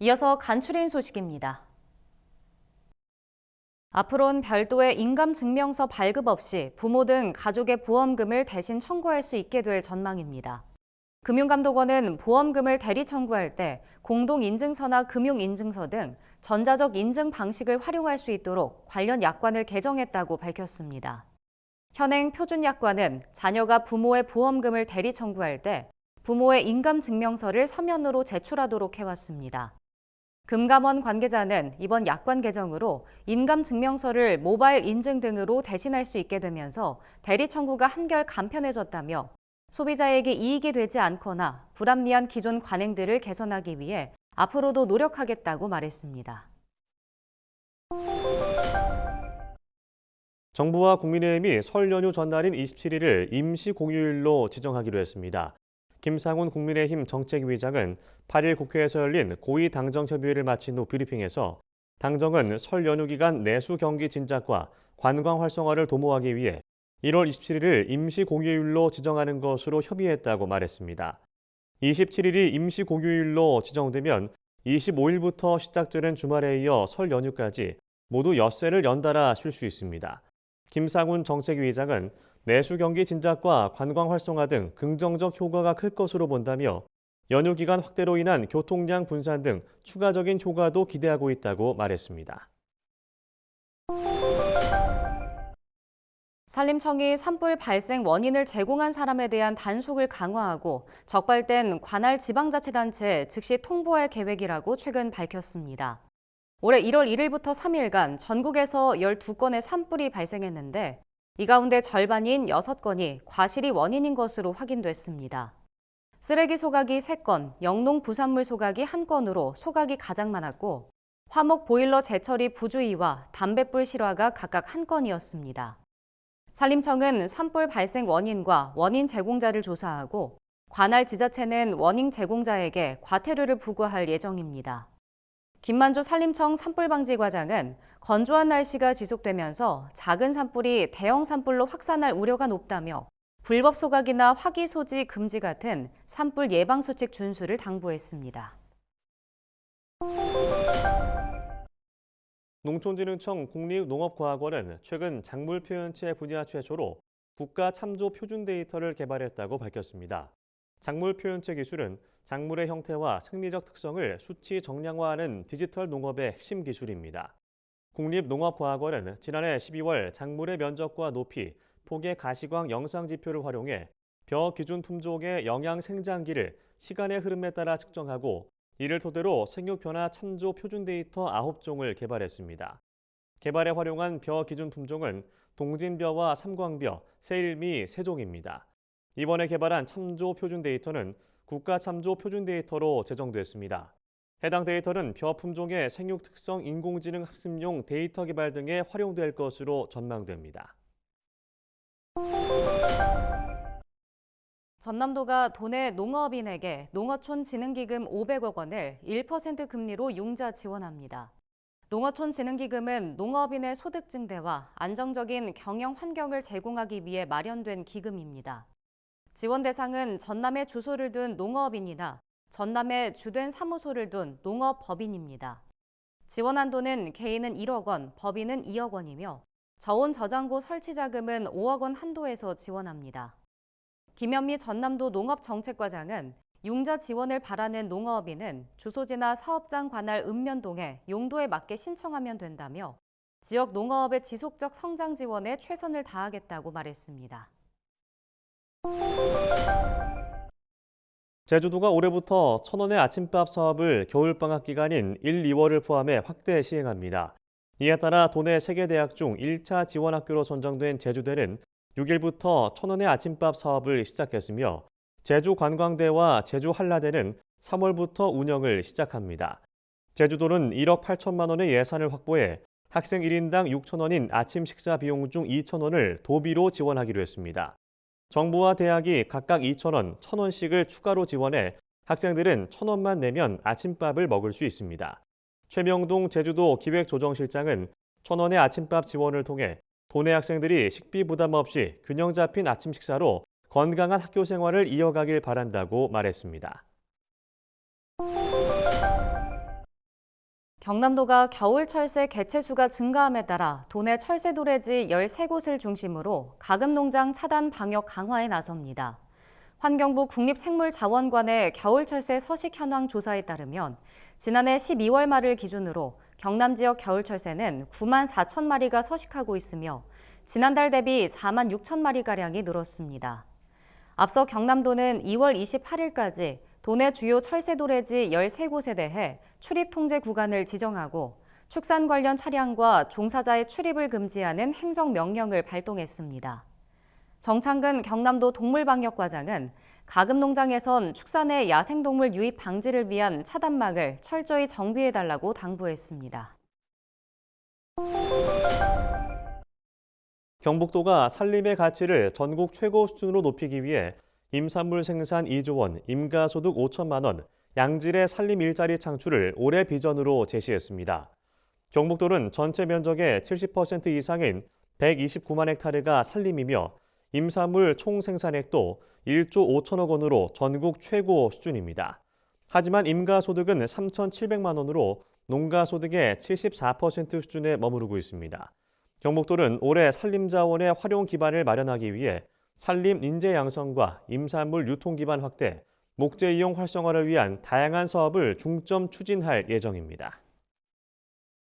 이어서 간추린 소식입니다. 앞으로는 별도의 인감증명서 발급 없이 부모 등 가족의 보험금을 대신 청구할 수 있게 될 전망입니다. 금융감독원은 보험금을 대리 청구할 때 공동인증서나 금융인증서 등 전자적 인증 방식을 활용할 수 있도록 관련 약관을 개정했다고 밝혔습니다. 현행 표준약관은 자녀가 부모의 보험금을 대리 청구할 때 부모의 인감증명서를 서면으로 제출하도록 해왔습니다. 금감원 관계자는 이번 약관 개정으로 인감증명서를 모바일 인증 등으로 대신할 수 있게 되면서 대리 청구가 한결 간편해졌다며 소비자에게 이익이 되지 않거나 불합리한 기존 관행들을 개선하기 위해 앞으로도 노력하겠다고 말했습니다. 정부와 국민의힘이 설 연휴 전날인 27일을 임시 공휴일로 지정하기로 했습니다. 김상훈 국민의힘 정책위의장은 8일 국회에서 열린 고위 당정 협의회를 마친 후 브리핑에서 당정은 설 연휴 기간 내수 경기 진작과 관광 활성화를 도모하기 위해 1월 27일을 임시 공휴일로 지정하는 것으로 협의했다고 말했습니다. 27일이 임시 공휴일로 지정되면 25일부터 시작되는 주말에 이어 설 연휴까지 모두 엿새를 연달아 쉴 수 있습니다. 김상훈 정책위의장은 내수 경기 진작과 관광 활성화 등 긍정적 효과가 클 것으로 본다며 연휴 기간 확대로 인한 교통량 분산 등 추가적인 효과도 기대하고 있다고 말했습니다. 산림청이 산불 발생 원인을 제공한 사람에 대한 단속을 강화하고 적발된 관할 지방자치단체에 즉시 통보할 계획이라고 최근 밝혔습니다. 올해 1월 1일부터 3일간 전국에서 12건의 산불이 발생했는데 이 가운데 절반인 6건이 과실이 원인인 것으로 확인됐습니다. 쓰레기 소각이 3건, 영농 부산물 소각이 1건으로 소각이 가장 많았고 화목 보일러 재처리 부주의와 담뱃불 실화가 각각 1건이었습니다. 산림청은 산불 발생 원인과 원인 제공자를 조사하고 관할 지자체는 원인 제공자에게 과태료를 부과할 예정입니다. 김만주 산림청 산불방지과장은 건조한 날씨가 지속되면서 작은 산불이 대형 산불로 확산할 우려가 높다며 불법 소각이나 화기 소지 금지 같은 산불 예방 수칙 준수를 당부했습니다. 농촌진흥청 국립농업과학원은 최근 작물 표현체 분야 최초로 국가 참조 표준 데이터를 개발했다고 밝혔습니다. 작물 표현체 기술은 작물의 형태와 생리적 특성을 수치 정량화하는 디지털 농업의 핵심 기술입니다. 국립농업과학원은 지난해 12월 작물의 면적과 높이, 폭의 가시광 영상 지표를 활용해 벼 기준 품종의 영양 생장기를 시간의 흐름에 따라 측정하고 이를 토대로 생육 변화 참조 표준 데이터 9종을 개발했습니다. 개발에 활용한 벼 기준 품종은 동진벼와 삼광벼, 세일미 3종입니다. 이번에 개발한 참조 표준 데이터는 국가 참조 표준 데이터로 제정됐습니다. 해당 데이터는 벼 품종의 생육 특성 인공지능 학습용 데이터 개발 등에 활용될 것으로 전망됩니다. 전남도가 도내 농업인에게 농어촌 진흥기금 500억 원을 1% 금리로 융자 지원합니다. 농어촌 진흥기금은 농업인의 소득 증대와 안정적인 경영 환경을 제공하기 위해 마련된 기금입니다. 지원 대상은 전남에 주소를 둔 농업인이나 전남에 주된 사무소를 둔 농업법인입니다. 지원 한도는 개인은 1억 원, 법인은 2억 원이며 저온 저장고 설치 자금은 5억 원 한도에서 지원합니다. 김현미 전남도 농업정책과장은 융자 지원을 바라는 농업인은 주소지나 사업장 관할 읍면동에 용도에 맞게 신청하면 된다며 지역 농어업의 지속적 성장 지원에 최선을 다하겠다고 말했습니다. 제주도가 올해부터 1,000원의 아침밥 사업을 겨울방학 기간인 1, 2월을 포함해 확대 시행합니다. 이에 따라 도내 3개 대학 중 1차 지원학교로 선정된 제주대는 6일부터 1,000원의 아침밥 사업을 시작했으며 제주관광대와 제주한라대는 3월부터 운영을 시작합니다. 제주도는 1억 8천만 원의 예산을 확보해 학생 1인당 6,000원인 아침 식사 비용 중 2,000원을 도비로 지원하기로 했습니다. 정부와 대학이 각각 2,000원, 1,000원씩을 추가로 지원해 학생들은 1,000원만 내면 아침밥을 먹을 수 있습니다. 최명동 제주도 기획조정실장은 1,000원의 아침밥 지원을 통해 도내 학생들이 식비 부담 없이 균형 잡힌 아침 식사로 건강한 학교 생활을 이어가길 바란다고 말했습니다. 경남도가 겨울 철새 개체 수가 증가함에 따라 도내 철새 도래지 13곳을 중심으로 가금농장 차단 방역 강화에 나섭니다. 환경부 국립생물자원관의 겨울 철새 서식 현황 조사에 따르면 지난해 12월 말을 기준으로 경남 지역 겨울 철새는 9만 4천 마리가 서식하고 있으며 지난달 대비 4만 6천 마리가량이 늘었습니다. 앞서 경남도는 2월 28일까지 도내 주요 철새 도래지 13곳에 대해 출입 통제 구간을 지정하고 축산 관련 차량과 종사자의 출입을 금지하는 행정명령을 발동했습니다. 정창근 경남도 동물방역과장은 가금농장에선 축산의 야생동물 유입 방지를 위한 차단막을 철저히 정비해달라고 당부했습니다. 경북도가 산림의 가치를 전국 최고 수준으로 높이기 위해 임산물 생산 2조 원, 임가소득 5천만 원, 양질의 산림 일자리 창출을 올해 비전으로 제시했습니다. 경북도는 전체 면적의 70% 이상인 129만 헥타르가 산림이며 임산물 총 생산액도 1조 5천억 원으로 전국 최고 수준입니다. 하지만 임가소득은 3,700만 원으로 농가소득의 74% 수준에 머무르고 있습니다. 경북도는 올해 산림자원의 활용 기반을 마련하기 위해 산림 인재 양성과 임산물 유통 기반 확대, 목재 이용 활성화를 위한 다양한 사업을 중점 추진할 예정입니다.